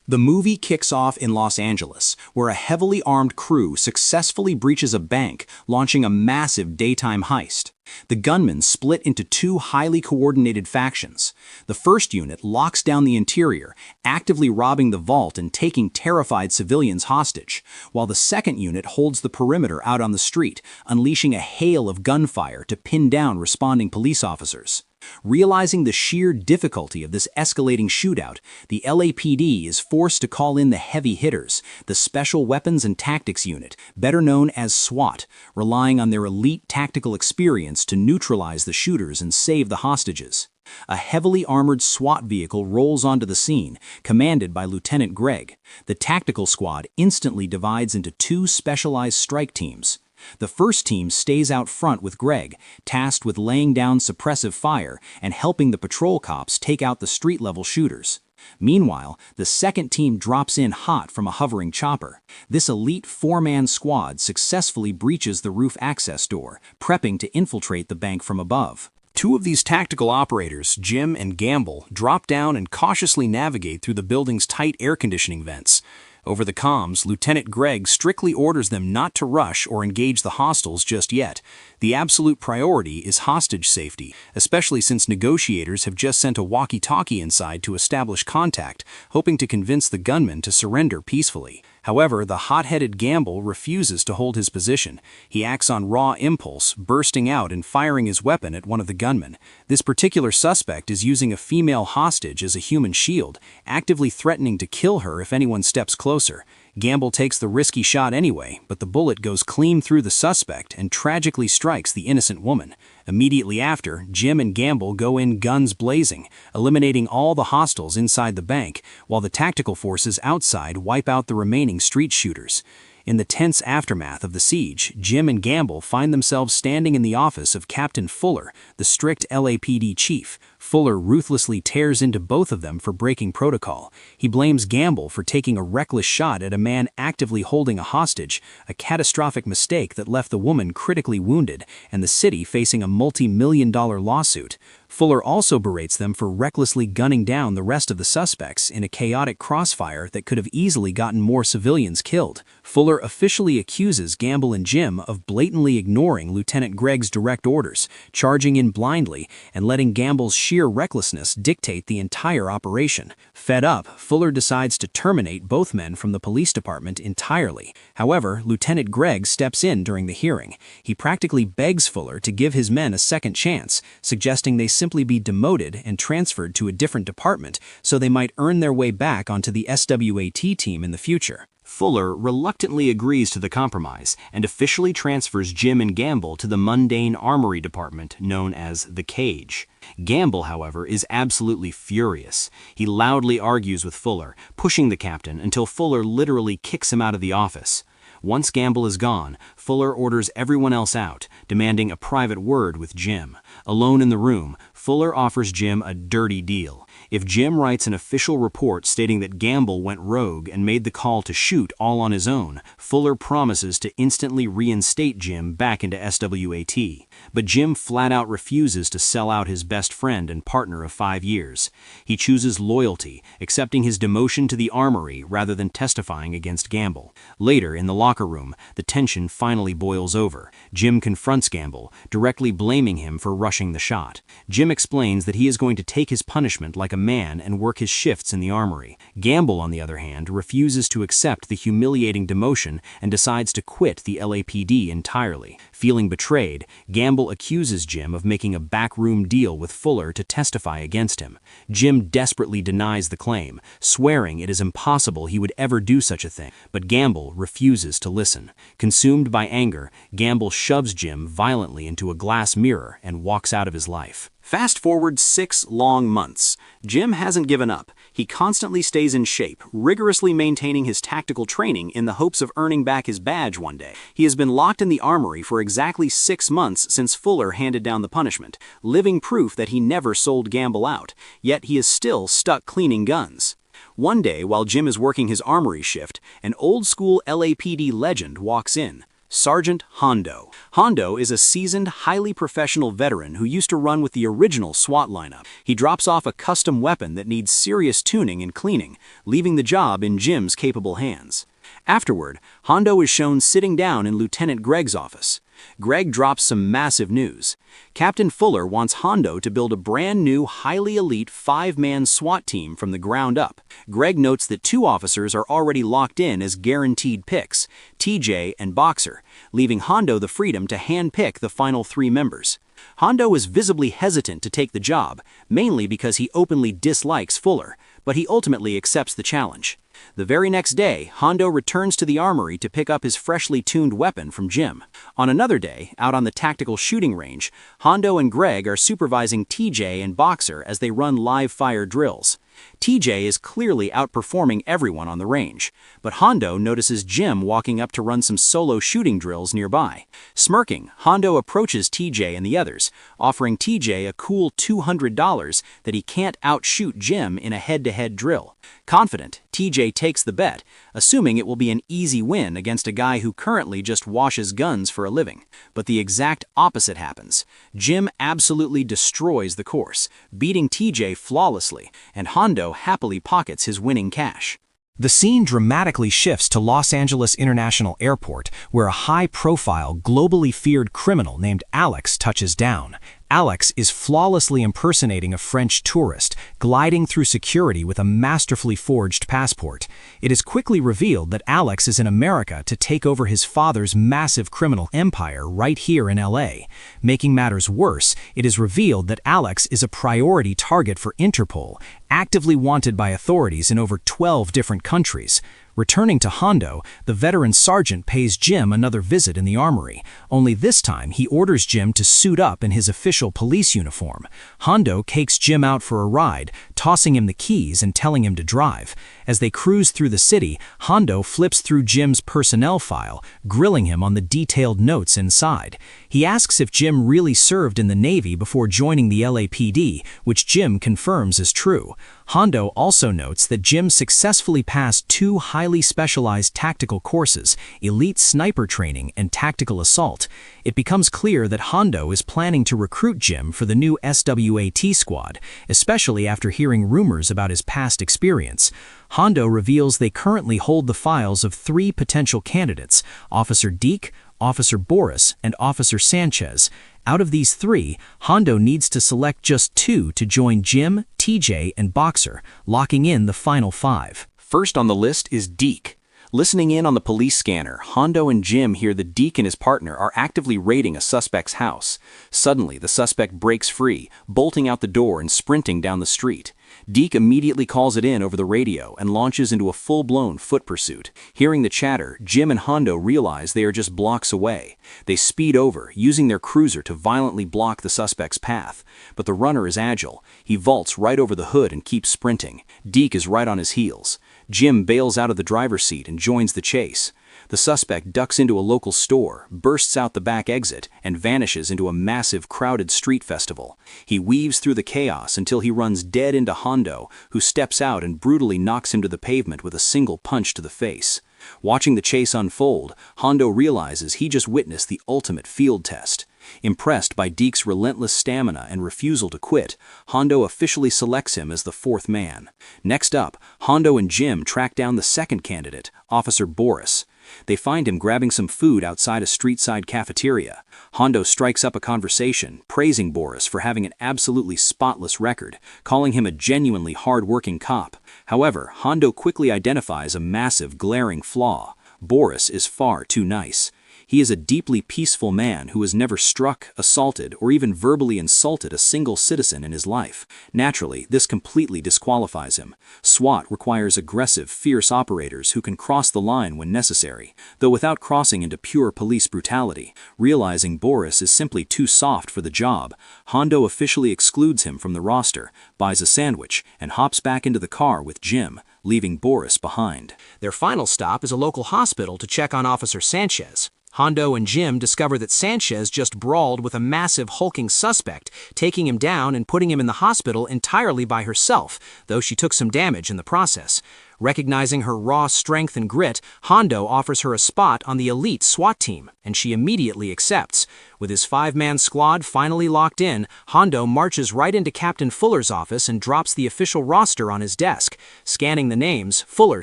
The movie kicks off in Los Angeles, where a heavily armed crew successfully breaches a bank, launching a massive daytime heist. The gunmen split into two highly coordinated factions. The first unit locks down the interior, actively robbing the vault and taking terrified civilians hostage, while the second unit holds the perimeter out on the street, unleashing a hail of gunfire to pin down responding police officers. Realizing the sheer difficulty of this escalating shootout, the LAPD is forced to call in the heavy hitters, the Special Weapons and Tactics Unit, better known as SWAT, relying on their elite tactical experience to neutralize the shooters and save the hostages. A heavily armored SWAT vehicle rolls onto the scene, commanded by Lieutenant Gregg. The tactical squad instantly divides into two specialized strike teams. The first team stays out front with Gregg, tasked with laying down suppressive fire and helping the patrol cops take out the street-level shooters. Meanwhile, the second team drops in hot from a hovering chopper. This elite four-man squad successfully breaches the roof access door, prepping to infiltrate the bank from above. Two of these tactical operators, Jim and Gamble, drop down and cautiously navigate through the building's tight air conditioning vents. Over the comms, Lieutenant Gregg strictly orders them not to rush or engage the hostiles just yet. The absolute priority is hostage safety, especially since negotiators have just sent a walkie-talkie inside to establish contact, hoping to convince the gunmen to surrender peacefully. However, the hot-headed Gamble refuses to hold his position. He acts on raw impulse, bursting out and firing his weapon at one of the gunmen. This particular suspect is using a female hostage as a human shield, actively threatening to kill her if anyone steps closer. Gamble takes the risky shot anyway, but the bullet goes clean through the suspect and tragically strikes the innocent woman. Immediately after, Jim and Gamble go in guns blazing, eliminating all the hostiles inside the bank, while the tactical forces outside wipe out the remaining street shooters. In the tense aftermath of the siege, Jim and Gamble find themselves standing in the office of Captain Fuller, the strict LAPD chief. Fuller ruthlessly tears into both of them for breaking protocol. He blames Gamble for taking a reckless shot at a man actively holding a hostage, a catastrophic mistake that left the woman critically wounded and the city facing a multi-million-dollar lawsuit. Fuller also berates them for recklessly gunning down the rest of the suspects in a chaotic crossfire that could have easily gotten more civilians killed. Fuller officially accuses Gamble and Jim of blatantly ignoring Lieutenant Gregg's direct orders, charging in blindly, and letting Gamble's sheer recklessness dictate the entire operation. Fed up, Fuller decides to terminate both men from the police department entirely. However, Lieutenant Gregg steps in during the hearing. He practically begs Fuller to give his men a second chance, suggesting they simply be demoted and transferred to a different department so they might earn their way back onto the S.W.A.T. team in the future. Fuller reluctantly agrees to the compromise and officially transfers Jim and Gamble to the mundane armory department known as the Cage. Gamble, however, is absolutely furious. He loudly argues with Fuller, pushing the captain until Fuller literally kicks him out of the office. Once Gamble is gone, Fuller orders everyone else out, demanding a private word with Jim. Alone in the room, Fuller offers Jim a dirty deal. If Jim writes an official report stating that Gamble went rogue and made the call to shoot all on his own, Fuller promises to instantly reinstate Jim back into SWAT. But Jim flat out refuses to sell out his best friend and partner of 5 years. He chooses loyalty, accepting his demotion to the armory rather than testifying against Gamble. Later, in the locker room, the tension finally boils over. Jim confronts Gamble, directly blaming him for rushing the shot. Jim explains that he is going to take his punishment like a man and work his shifts in the armory. Gamble, on the other hand, refuses to accept the humiliating demotion and decides to quit the LAPD entirely. Feeling betrayed, Gamble accuses Jim of making a backroom deal with Fuller to testify against him. Jim desperately denies the claim, swearing it is impossible he would ever do such a thing, but Gamble refuses to listen. Consumed by anger, Gamble shoves Jim violently into a glass mirror and walks out of his life. Fast forward 6 long months. Jim hasn't given up. He constantly stays in shape, rigorously maintaining his tactical training in the hopes of earning back his badge one day. He has been locked in the armory for exactly 6 months since Fuller handed down the punishment, living proof that he never sold Gamble out, yet he is still stuck cleaning guns. One day, while Jim is working his armory shift, an old-school LAPD legend walks in. Sergeant Hondo. Hondo is a seasoned, highly professional veteran who used to run with the original SWAT lineup. He drops off a custom weapon that needs serious tuning and cleaning, leaving the job in Jim's capable hands. Afterward, Hondo is shown sitting down in Lieutenant Greg's office. Greg drops some massive news. Captain Fuller wants Hondo to build a brand new, highly elite 5-man SWAT team from the ground up. Greg notes that 2 officers are already locked in as guaranteed picks, TJ and Boxer, leaving Hondo the freedom to handpick the final 3 members. Hondo is visibly hesitant to take the job, mainly because he openly dislikes Fuller, but he ultimately accepts the challenge. The very next day, Hondo returns to the armory to pick up his freshly tuned weapon from Jim. On another day, out on the tactical shooting range, Hondo and Greg are supervising TJ and Boxer as they run live-fire drills. TJ is clearly outperforming everyone on the range, but Hondo notices Jim walking up to run some solo shooting drills nearby. Smirking, Hondo approaches TJ and the others, offering TJ a cool $200 that he can't outshoot Jim in a head-to-head drill. Confident, TJ takes the bet, assuming it will be an easy win against a guy who currently just washes guns for a living. But the exact opposite happens. Jim absolutely destroys the course, beating TJ flawlessly, and Hondo happily pockets his winning cash. The scene dramatically shifts to Los Angeles International Airport, where a high-profile, globally feared criminal named Alex touches down. Alex is flawlessly impersonating a French tourist, gliding through security with a masterfully forged passport. It is quickly revealed that Alex is in America to take over his father's massive criminal empire right here in LA. Making matters worse, it is revealed that Alex is a priority target for Interpol, actively wanted by authorities in over 12 different countries. Returning to Hondo, the veteran sergeant pays Jim another visit in the armory, only this time he orders Jim to suit up in his official police uniform. Hondo cakes Jim out for a ride, tossing him the keys and telling him to drive. As they cruise through the city, Hondo flips through Jim's personnel file, grilling him on the detailed notes inside. He asks if Jim really served in the Navy before joining the LAPD, which Jim confirms is true. Hondo also notes that Jim successfully passed 2 highly specialized tactical courses, elite sniper training and tactical assault. It becomes clear that Hondo is planning to recruit Jim for the new S.W.A.T squad, especially after hearing rumors about his past experience. Hondo reveals they currently hold the files of 3 potential candidates, Officer Deke, Officer Boris, and Officer Sanchez. Out of these 3, Hondo needs to select just 2 to join Jim, TJ, and Boxer, locking in the final 5. First on the list is Deke. Listening in on the police scanner, Hondo and Jim hear that Deke and his partner are actively raiding a suspect's house. Suddenly, the suspect breaks free, bolting out the door and sprinting down the street. Deke immediately calls it in over the radio and launches into a full-blown foot pursuit. Hearing the chatter, Jim and Hondo realize they are just blocks away. They speed over, using their cruiser to violently block the suspect's path. But the runner is agile. He vaults right over the hood and keeps sprinting. Deke is right on his heels. Jim bails out of the driver's seat and joins the chase. The suspect ducks into a local store, bursts out the back exit, and vanishes into a massive, crowded street festival. He weaves through the chaos until he runs dead into Hondo, who steps out and brutally knocks him to the pavement with a single punch to the face. Watching the chase unfold, Hondo realizes he just witnessed the ultimate field test. Impressed by Deke's relentless stamina and refusal to quit, Hondo officially selects him as the 4th man. Next up, Hondo and Jim track down the second candidate, Officer Boris. They find him grabbing some food outside a street-side cafeteria. Hondo strikes up a conversation, praising Boris for having an absolutely spotless record, calling him a genuinely hard-working cop. However, Hondo quickly identifies a massive, glaring flaw. Boris is far too nice. He is a deeply peaceful man who has never struck, assaulted, or even verbally insulted a single citizen in his life. Naturally, this completely disqualifies him. SWAT requires aggressive, fierce operators who can cross the line when necessary, though without crossing into pure police brutality. Realizing Boris is simply too soft for the job, Hondo officially excludes him from the roster, buys a sandwich, and hops back into the car with Jim, leaving Boris behind. Their final stop is a local hospital to check on Officer Sanchez. Hondo and Jim discover that Sanchez just brawled with a massive hulking suspect, taking him down and putting him in the hospital entirely by herself, though she took some damage in the process. Recognizing her raw strength and grit, Hondo offers her a spot on the elite SWAT team, and she immediately accepts. With his 5-man squad finally locked in, Hondo marches right into Captain Fuller's office and drops the official roster on his desk. Scanning the names, Fuller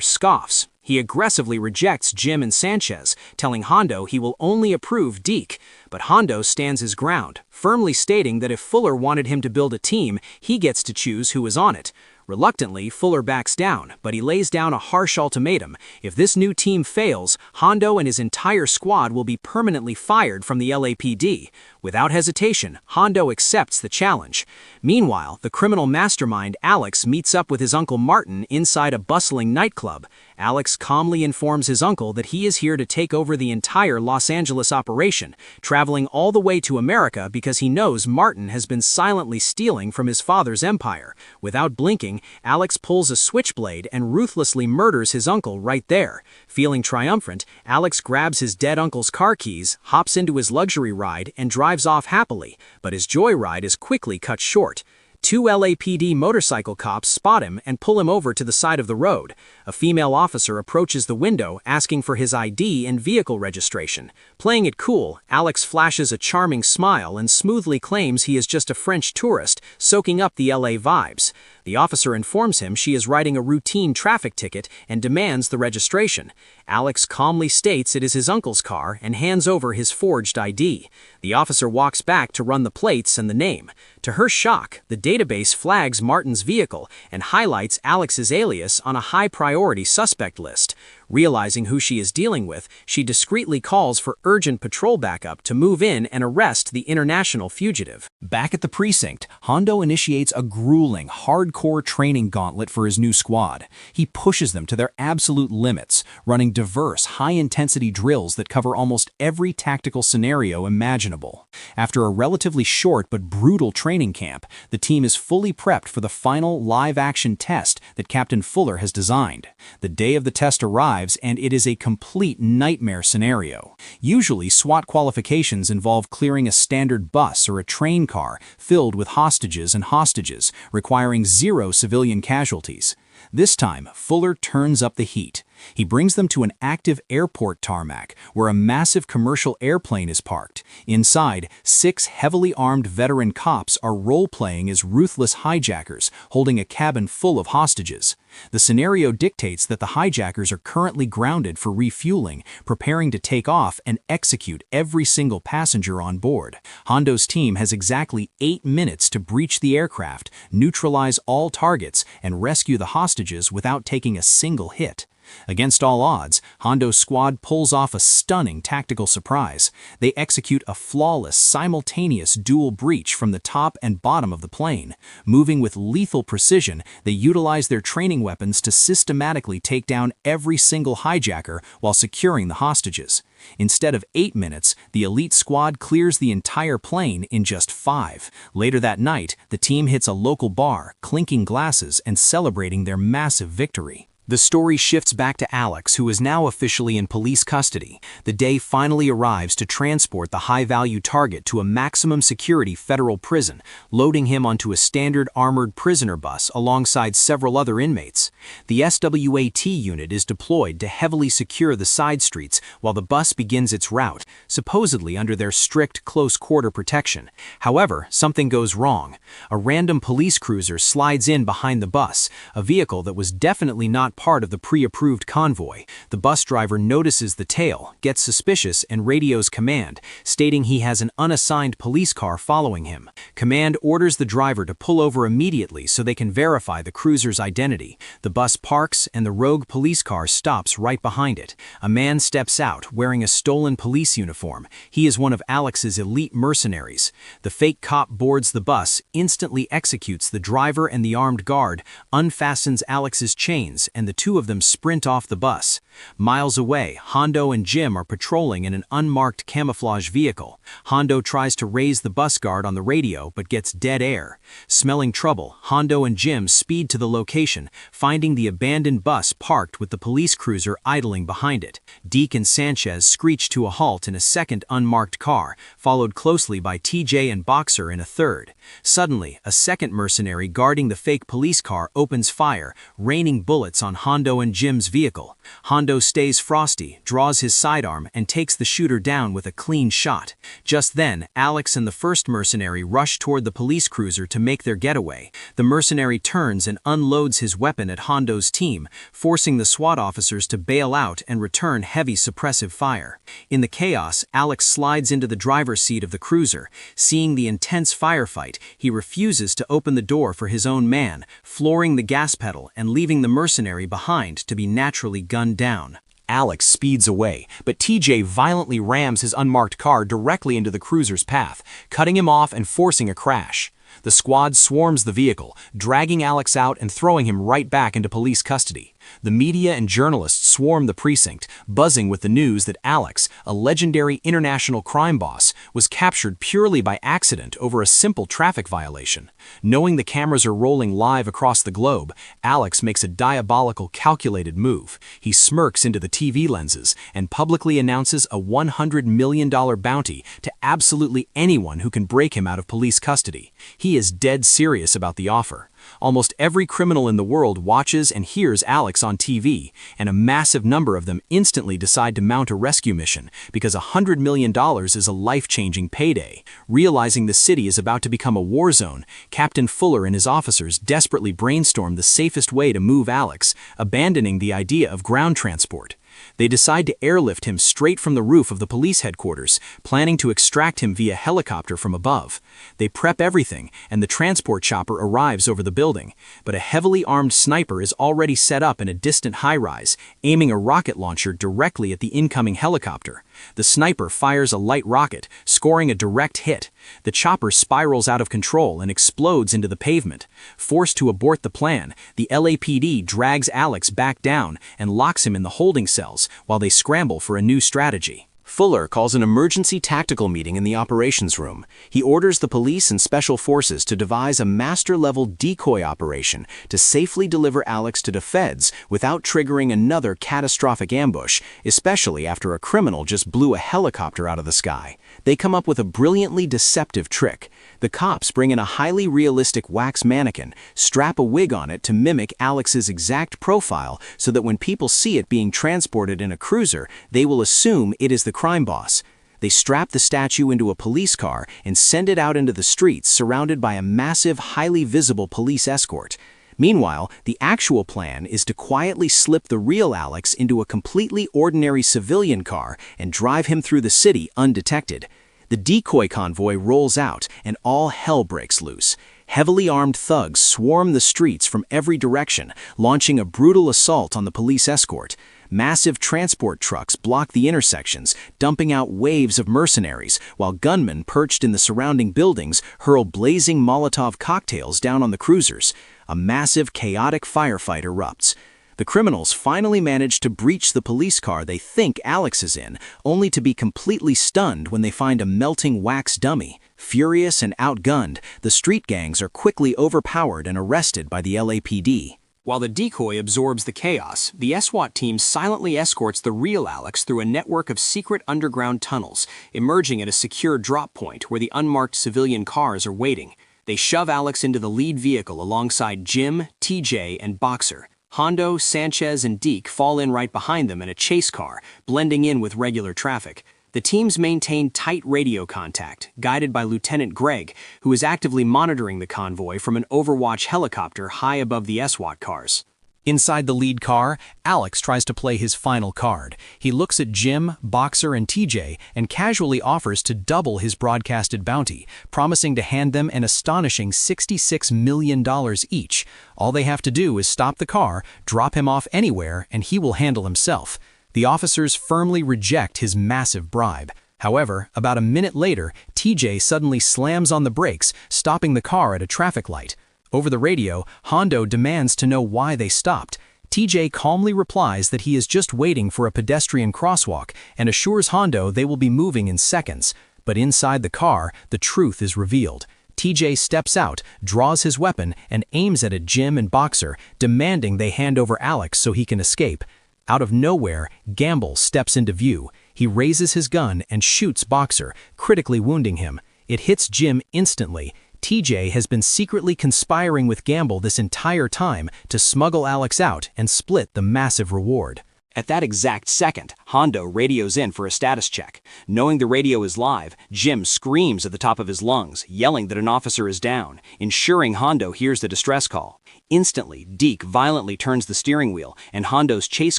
scoffs. He aggressively rejects Jim and Sanchez, telling Hondo he will only approve Deke. But Hondo stands his ground, firmly stating that if Fuller wanted him to build a team, he gets to choose who is on it. Reluctantly, Fuller backs down, but he lays down a harsh ultimatum. If this new team fails, Hondo and his entire squad will be permanently fired from the LAPD. Without hesitation, Hondo accepts the challenge. Meanwhile, the criminal mastermind Alex meets up with his uncle Martin inside a bustling nightclub. Alex calmly informs his uncle that he is here to take over the entire Los Angeles operation, traveling all the way to America because he knows Martin has been silently stealing from his father's empire. Without blinking, Alex pulls a switchblade and ruthlessly murders his uncle right there. Feeling triumphant, Alex grabs his dead uncle's car keys, hops into his luxury ride, and drives off happily, but his joyride is quickly cut short. 2 LAPD motorcycle cops spot him and pull him over to the side of the road. A female officer approaches the window asking for his ID and vehicle registration. Playing it cool, Alex flashes a charming smile and smoothly claims he is just a French tourist soaking up the LA vibes. The officer informs him she is writing a routine traffic ticket and demands the registration. Alex calmly states it is his uncle's car and hands over his forged ID. The officer walks back to run the plates and the name. To her shock, the database flags Martin's vehicle and highlights Alex's alias on a high-priority suspect list. Realizing who she is dealing with, she discreetly calls for urgent patrol backup to move in and arrest the international fugitive. Back at the precinct, Hondo initiates a grueling, hardcore training gauntlet for his new squad. He pushes them to their absolute limits, running diverse, high-intensity drills that cover almost every tactical scenario imaginable. After a relatively short but brutal training camp, the team is fully prepped for the final live-action test that Captain Fuller has designed. The day of the test arrives, and it is a complete nightmare scenario. Usually, SWAT qualifications involve clearing a standard bus or a train car filled with hostages, requiring 0 civilian casualties. This time, Fuller turns up the heat. He brings them to an active airport tarmac where a massive commercial airplane is parked. Inside, 6 heavily armed veteran cops are role-playing as ruthless hijackers, holding a cabin full of hostages. The scenario dictates that the hijackers are currently grounded for refueling, preparing to take off and execute every single passenger on board. Hondo's team has exactly 8 minutes to breach the aircraft, neutralize all targets, and rescue the hostages without taking a single hit. Against all odds, Hondo's squad pulls off a stunning tactical surprise. They execute a flawless, simultaneous dual breach from the top and bottom of the plane. Moving with lethal precision, they utilize their training weapons to systematically take down every single hijacker while securing the hostages. Instead of 8 minutes, the elite squad clears the entire plane in just 5. Later that night, the team hits a local bar, clinking glasses and celebrating their massive victory. The story shifts back to Alex, who is now officially in police custody. The day finally arrives to transport the high-value target to a maximum security federal prison, loading him onto a standard armored prisoner bus alongside several other inmates. The S.W.A.T unit is deployed to heavily secure the side streets while the bus begins its route, supposedly under their strict close-quarter protection. However, something goes wrong. A random police cruiser slides in behind the bus, a vehicle that was definitely not part of the pre-approved convoy. The bus driver notices the tail, gets suspicious, and radios command, stating he has an unassigned police car following him. Command orders the driver to pull over immediately so they can verify the cruiser's identity. The bus parks and the rogue police car stops right behind it. A man steps out wearing a stolen police uniform. He is one of Alex's elite mercenaries. The fake cop boards the bus, instantly executes the driver and the armed guard, unfastens Alex's chains, and the 2 of them sprint off the bus. Miles away, Hondo and Jim are patrolling in an unmarked camouflage vehicle. Hondo tries to raise the bus guard on the radio but gets dead air. Smelling trouble, Hondo and Jim speed to the location, finding the abandoned bus parked with the police cruiser idling behind it. Deke and Sanchez screech to a halt in a second unmarked car, followed closely by TJ and Boxer in a third. Suddenly, a second mercenary guarding the fake police car opens fire, raining bullets on on Hondo and Jim's vehicle. Hondo stays frosty, draws his sidearm, and takes the shooter down with a clean shot. Just then, Alex and the first mercenary rush toward the police cruiser to make their getaway. The mercenary turns and unloads his weapon at Hondo's team, forcing the SWAT officers to bail out and return heavy suppressive fire. In the chaos, Alex slides into the driver's seat of the cruiser. Seeing the intense firefight, he refuses to open the door for his own man, flooring the gas pedal and leaving the mercenary behind to be naturally gunned down. Alex speeds away, but TJ violently rams his unmarked car directly into the cruiser's path, cutting him off and forcing a crash. The squad swarms the vehicle, dragging Alex out and throwing him right back into police custody. The media and journalists swarm the precinct, buzzing with the news that Alex, a legendary international crime boss, was captured purely by accident over a simple traffic violation. Knowing the cameras are rolling live across the globe, Alex makes a diabolical, calculated move. He smirks into the TV lenses and publicly announces a $100 million bounty to absolutely anyone who can break him out of police custody. He is dead serious about the offer. Almost every criminal in the world watches and hears Alex on TV, and a massive number of them instantly decide to mount a rescue mission because $100 million is a life-changing payday. Realizing the city is about to become a war zone, Captain Fuller and his officers desperately brainstorm the safest way to move Alex, abandoning the idea of ground transport. They decide to airlift him straight from the roof of the police headquarters, planning to extract him via helicopter from above. They prep everything, and the transport chopper arrives over the building, but a heavily armed sniper is already set up in a distant high-rise, aiming a rocket launcher directly at the incoming helicopter. The sniper fires a light rocket, scoring a direct hit. The chopper spirals out of control and explodes into the pavement. Forced to abort the plan, the LAPD drags Alex back down and locks him in the holding cells while they scramble for a new strategy. Fuller calls an emergency tactical meeting in the operations room. He orders the police and special forces to devise a master-level decoy operation to safely deliver Alex to the feds without triggering another catastrophic ambush, especially after a criminal just blew a helicopter out of the sky. They come up with a brilliantly deceptive trick. The cops bring in a highly realistic wax mannequin, strap a wig on it to mimic Alex's exact profile so that when people see it being transported in a cruiser, they will assume it is the crime boss. They strap the statue into a police car and send it out into the streets surrounded by a massive, highly visible police escort. Meanwhile, the actual plan is to quietly slip the real Alex into a completely ordinary civilian car and drive him through the city undetected. The decoy convoy rolls out and all hell breaks loose. Heavily armed thugs swarm the streets from every direction, launching a brutal assault on the police escort. Massive transport trucks block the intersections, dumping out waves of mercenaries, while gunmen perched in the surrounding buildings hurl blazing Molotov cocktails down on the cruisers. A massive, chaotic firefight erupts. The criminals finally manage to breach the police car they think Alex is in, only to be completely stunned when they find a melting wax dummy. Furious and outgunned, the street gangs are quickly overpowered and arrested by the LAPD. While the decoy absorbs the chaos, the SWAT team silently escorts the real Alex through a network of secret underground tunnels, emerging at a secure drop point where the unmarked civilian cars are waiting. They shove Alex into the lead vehicle alongside Jim, TJ, and Boxer. Hondo, Sanchez, and Deke fall in right behind them in a chase car, blending in with regular traffic. The teams maintain tight radio contact, guided by Lieutenant Greg, who is actively monitoring the convoy from an Overwatch helicopter high above the SWAT cars. Inside the lead car, Alex tries to play his final card. He looks at Jim, Boxer, and TJ and casually offers to double his broadcasted bounty, promising to hand them an astonishing $66 million each. All they have to do is stop the car, drop him off anywhere, and he will handle himself. The officers firmly reject his massive bribe. However, about a minute later, TJ suddenly slams on the brakes, stopping the car at a traffic light. Over the radio, Hondo demands to know why they stopped. TJ calmly replies that he is just waiting for a pedestrian crosswalk and assures Hondo they will be moving in seconds. But inside the car, the truth is revealed. TJ steps out, draws his weapon, and aims at Jim and Boxer, demanding they hand over Alex so he can escape. Out of nowhere, Gamble steps into view. He raises his gun and shoots Boxer, critically wounding him. It hits Jim instantly. TJ has been secretly conspiring with Gamble this entire time to smuggle Alex out and split the massive reward. At that exact second, Hondo radios in for a status check. Knowing the radio is live, Jim screams at the top of his lungs, yelling that an officer is down, ensuring Hondo hears the distress call. Instantly, Deke violently turns the steering wheel, and Hondo's chase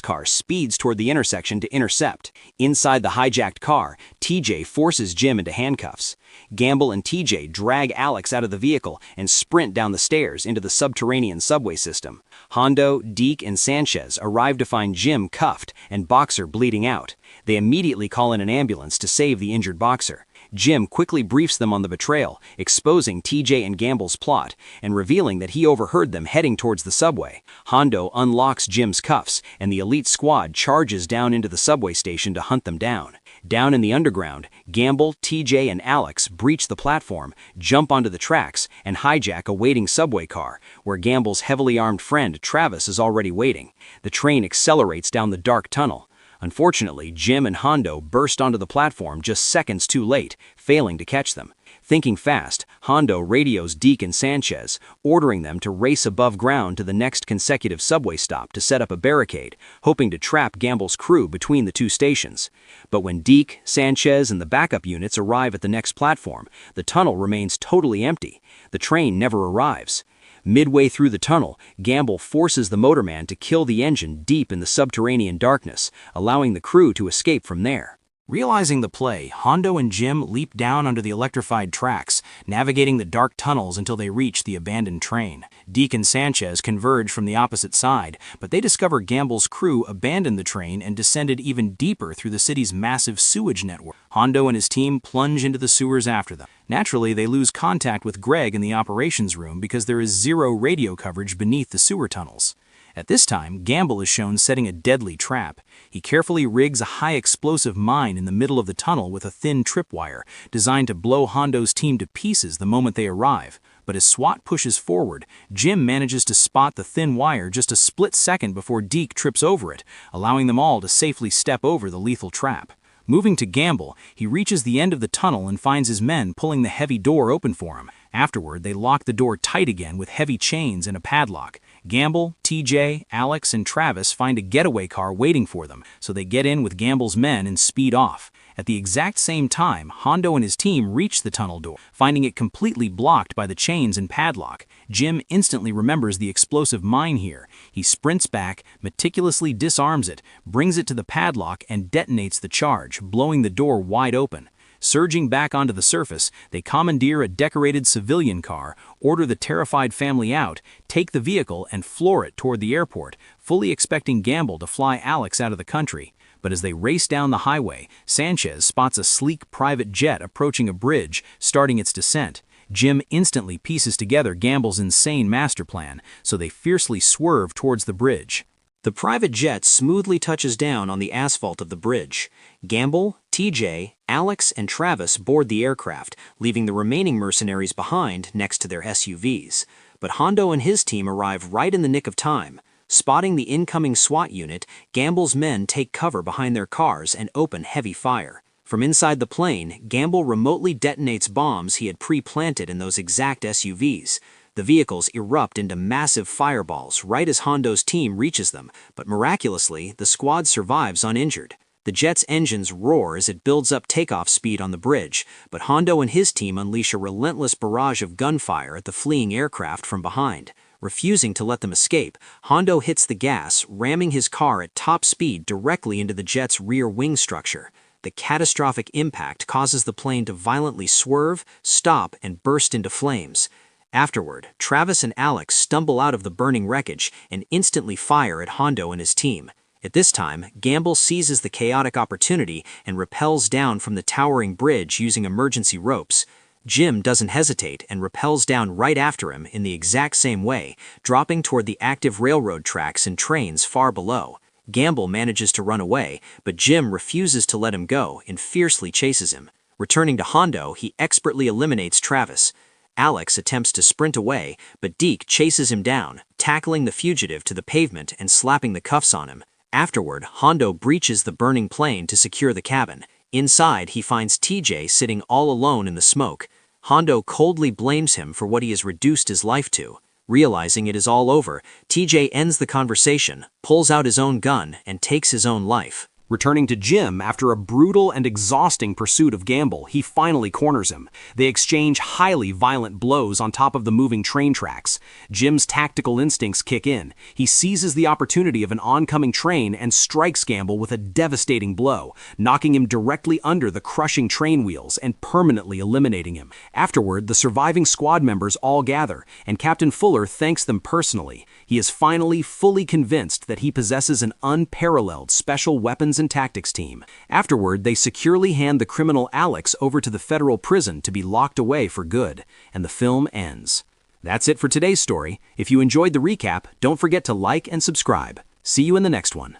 car speeds toward the intersection to intercept. Inside the hijacked car, TJ forces Jim into handcuffs. Gamble and TJ drag Alex out of the vehicle and sprint down the stairs into the subterranean subway system. Hondo, Deke, and Sanchez arrive to find Jim cuffed and Boxer bleeding out. They immediately call in an ambulance to save the injured Boxer. Jim quickly briefs them on the betrayal, exposing TJ and Gamble's plot, and revealing that he overheard them heading towards the subway. Hondo unlocks Jim's cuffs, and the elite squad charges down into the subway station to hunt them down. Down in the underground, Gamble, TJ, and Alex breach the platform, jump onto the tracks, and hijack a waiting subway car, where Gamble's heavily armed friend Travis is already waiting. The train accelerates down the dark tunnel. Unfortunately, Jim and Hondo burst onto the platform just seconds too late, failing to catch them. Thinking fast, Hondo radios Deke and Sanchez, ordering them to race above ground to the next consecutive subway stop to set up a barricade, hoping to trap Gamble's crew between the two stations. But when Deke, Sanchez, and the backup units arrive at the next platform, the tunnel remains totally empty. The train never arrives. Midway through the tunnel, Gamble forces the motorman to kill the engine deep in the subterranean darkness, allowing the crew to escape from there. Realizing the play, Hondo and Jim leap down onto the electrified tracks, navigating the dark tunnels until they reach the abandoned train. Deke and Sanchez converge from the opposite side, but they discover Gamble's crew abandoned the train and descended even deeper through the city's massive sewage network. Hondo and his team plunge into the sewers after them. Naturally, they lose contact with Greg in the operations room because there is zero radio coverage beneath the sewer tunnels. At this time, Gamble is shown setting a deadly trap. He carefully rigs a high-explosive mine in the middle of the tunnel with a thin tripwire, designed to blow Hondo's team to pieces the moment they arrive. But as SWAT pushes forward, Jim manages to spot the thin wire just a split second before Deke trips over it, allowing them all to safely step over the lethal trap. Moving to Gamble, he reaches the end of the tunnel and finds his men pulling the heavy door open for him. Afterward, they lock the door tight again with heavy chains and a padlock. Gamble, TJ, Alex, and Travis find a getaway car waiting for them, so they get in with Gamble's men and speed off. At the exact same time, Hondo and his team reach the tunnel door, finding it completely blocked by the chains and padlock. Jim instantly remembers the explosive mine here. He sprints back, meticulously disarms it, brings it to the padlock, and detonates the charge, blowing the door wide open. Surging back onto the surface, they commandeer a decorated civilian car, order the terrified family out, take the vehicle, and floor it toward the airport, fully expecting Gamble to fly Alex out of the country. But as they race down the highway, Sanchez spots a sleek private jet approaching a bridge, starting its descent. Jim instantly pieces together Gamble's insane master plan, so they fiercely swerve towards the bridge. The private jet smoothly touches down on the asphalt of the bridge. Gamble, TJ, Alex, and Travis board the aircraft, leaving the remaining mercenaries behind next to their SUVs. But Hondo and his team arrive right in the nick of time. Spotting the incoming SWAT unit, Gamble's men take cover behind their cars and open heavy fire. From inside the plane, Gamble remotely detonates bombs he had pre-planted in those exact SUVs. The vehicles erupt into massive fireballs right as Hondo's team reaches them, but miraculously, the squad survives uninjured. The jet's engines roar as it builds up takeoff speed on the bridge, but Hondo and his team unleash a relentless barrage of gunfire at the fleeing aircraft from behind. Refusing to let them escape, Hondo hits the gas, ramming his car at top speed directly into the jet's rear wing structure. The catastrophic impact causes the plane to violently swerve, stop, and burst into flames. Afterward, Travis and Alex stumble out of the burning wreckage and instantly fire at Hondo and his team. At this time, Gamble seizes the chaotic opportunity and rappels down from the towering bridge using emergency ropes. Jim doesn't hesitate and rappels down right after him in the exact same way, dropping toward the active railroad tracks and trains far below. Gamble manages to run away, but Jim refuses to let him go and fiercely chases him. Returning to Hondo, he expertly eliminates Travis. Alex attempts to sprint away, but Deke chases him down, tackling the fugitive to the pavement and slapping the cuffs on him. Afterward, Hondo breaches the burning plane to secure the cabin. Inside, he finds TJ sitting all alone in the smoke. Hondo coldly blames him for what he has reduced his life to. Realizing it is all over, TJ ends the conversation, pulls out his own gun, and takes his own life. Returning to Jim after a brutal and exhausting pursuit of Gamble, he finally corners him. They exchange highly violent blows on top of the moving train tracks. Jim's tactical instincts kick in. He seizes the opportunity of an oncoming train and strikes Gamble with a devastating blow, knocking him directly under the crushing train wheels and permanently eliminating him. Afterward, the surviving squad members all gather, and Captain Fuller thanks them personally. He is finally fully convinced that he possesses an unparalleled special weapons and tactics team. Afterward, they securely hand the criminal Alex over to the federal prison to be locked away for good, and the film ends. That's it for today's story. If you enjoyed the recap, don't forget to like and subscribe. See you in the next one.